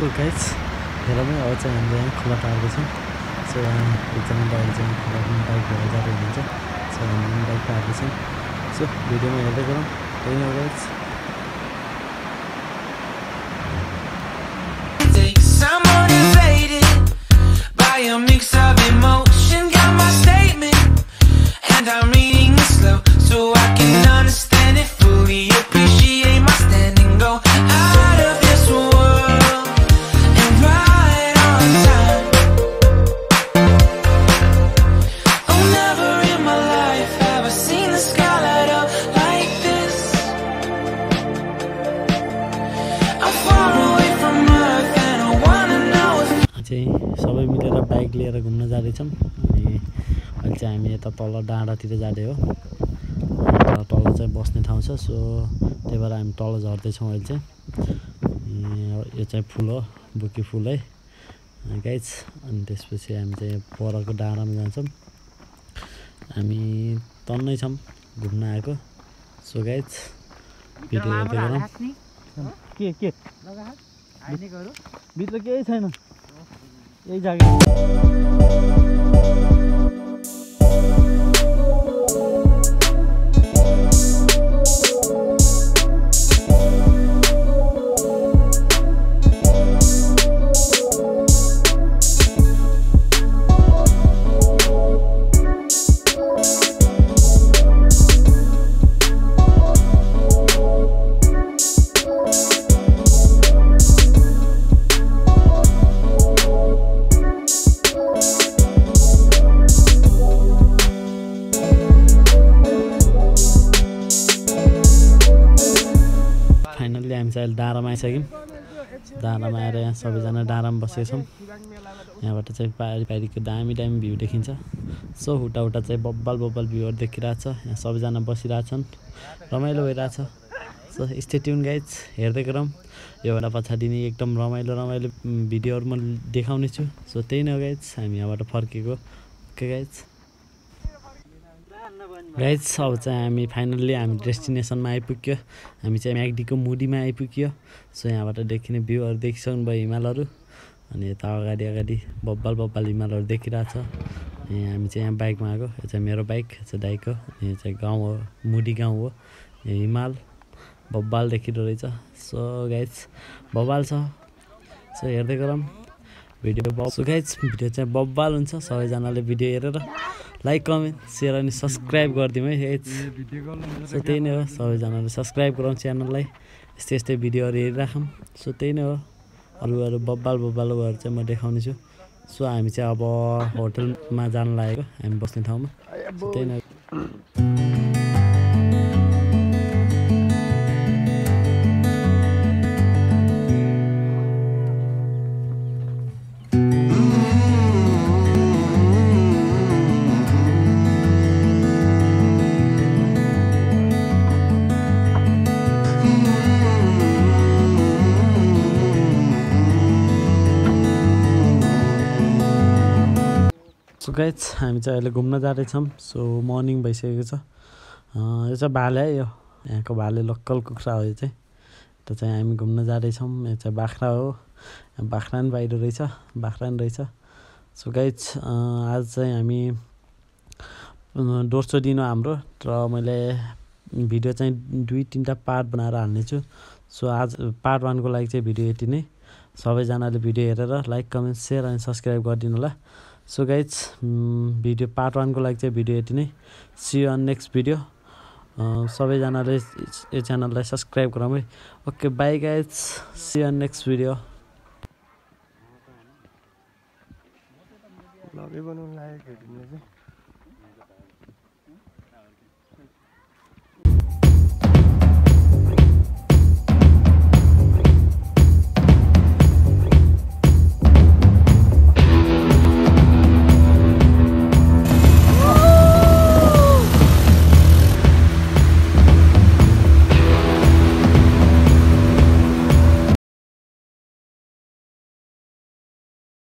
So guys हेर पनि अब चाहिँ हामीले यहाँ खोला टार्दैछौँ सो यहाँ एकजना दाइले चाहिँ खोलामा बाइक भएर जाँदै हुनुहुन्छ सो हामीले पनि बाइक टार्दैछौँ सो भिडियोमा हेर्दै गरौँ त्यही नै हो guys A mix of emotion, got my statement, and I'm reading it slow so I can understand it fully. Appreciate my standing, go out of this world and right on time. Oh, never in my life have I seen the sky light up like this. I'm far away from Earth and I wanna know if सबै मिलेर bike लिएर घुम्न जाँदैछौँ अनि अहिले चाहिँ हामी यता तल डाँडातिर जाँदै हो तल चाहिँ बस्ने ठाउँ छ सो त्यही भएर हामी तल झर्दैछौँ अहिले चाहिँ यो चाहिँ फुल हो बुकी फुल है गाइस अनि त्यसपछि हामी चाहिँ परको डाँडामा जान्छौँ हामी तन्नै छौँ घुम्न आएको सो गाइस भिडियो हेर्दै गरौँ के भित्र केही छैन यही जग्गा फाइनल्ली हामी चाहिँ अहिले डाँडामा आइसक्यौँ डाँडामा आएर यहाँ सबैजना डाँडामा बसेका छौँ यहाँबाट चाहिँ पारी पारीको दामी दामी भ्यू देखिन्छ सो हुटा चाहिँ बब्बल भ्यूहरू देखिरहेछ यहाँ सबैजना बसिरहेछन् रमाइलो भइरहेछ सो स्टे ट्युन गाइज हेर्दै गरौँ योभन्दा पछाडि नै एकदम रमाइलो भिडियोहरू म देखाउने छु सो त्यही नै हो गाइज हामी यहाँबाट फर्केको ओके गाइज अब चाहिँ हामी फाइनल्ली हामी डेस्टिनेसनमा आइपुग्यो हामी चाहिँ म्याग्दीको मुडीमा आइपुग्यो सो यहाँबाट देखिने भ्यूहरू देखिसक्नु भयो हिमालहरू अनि यता अगाडि बब्बल हिमालहरू देखिरहेछ हामी चाहिँ यहाँ बाइकमा आएको यो चाहिँ मेरो बाइक यो चाहिँ दाइको यो चाहिँ गाउँ हो मुडी गाउँ हो यो हिमाल बब्बाल देखिरहेको रहेछ सो गाइज बब्बाल छ सो हेर्दै गरौँ भिडियो सो गाइज भिडियो चाहिँ बब्बाल हुन्छ सबैजनाले भिडियो हेरेर लाइक कमेन्ट सेयर अनि सब्सक्राइब गरिदिउँ है गाइज सो त्यही नै हो सबैजनाले सब्सक्राइब गराउँ च्यानललाई यस्तै भिडियोहरू हेरिराखौँ सो त्यही नै हो अरू बब्बालहरू चाहिँ म देखाउने छु सो हामी चाहिँ अब होटलमा जान लागेको हामी बस्ने ठाउँमा त्यही नै सो गाइज हामी चाहिँ अहिले घुम्न जाँदैछौँ सो मर्निङ भइसकेको छ यो चाहिँ भाले है यो यहाँको भाले लोकल कुखुरा हो यो चाहिँ त चाहिँ हामी घुम्न जाँदैछौँ यो चाहिँ बाख्रा हो बाख्रा पनि बाहिर रहेछ बाख्रा पनि रहेछ सो गाइज आज चाहिँ हामी दोस्रो दिन हो हाम्रो र मैले भिडियो चाहिँ 2-3टा पार्ट बनाएर हाल्नेछु सो आज पार्ट 1 को लागि चाहिँ भिडियो यति नै सबैजनाले भिडियो हेरेर लाइक कमेन्ट सेयर अनि सब्सक्राइब गरिदिनु होला सो गाइज भिडियो पार्ट 1 को लागि चाहिँ भिडियो यति नै C you on next video सबैजनाले यो च्यानललाई सब्सक्राइब गरौँ है okay by guys see you on next video ब्लगै बनाउनु लागेको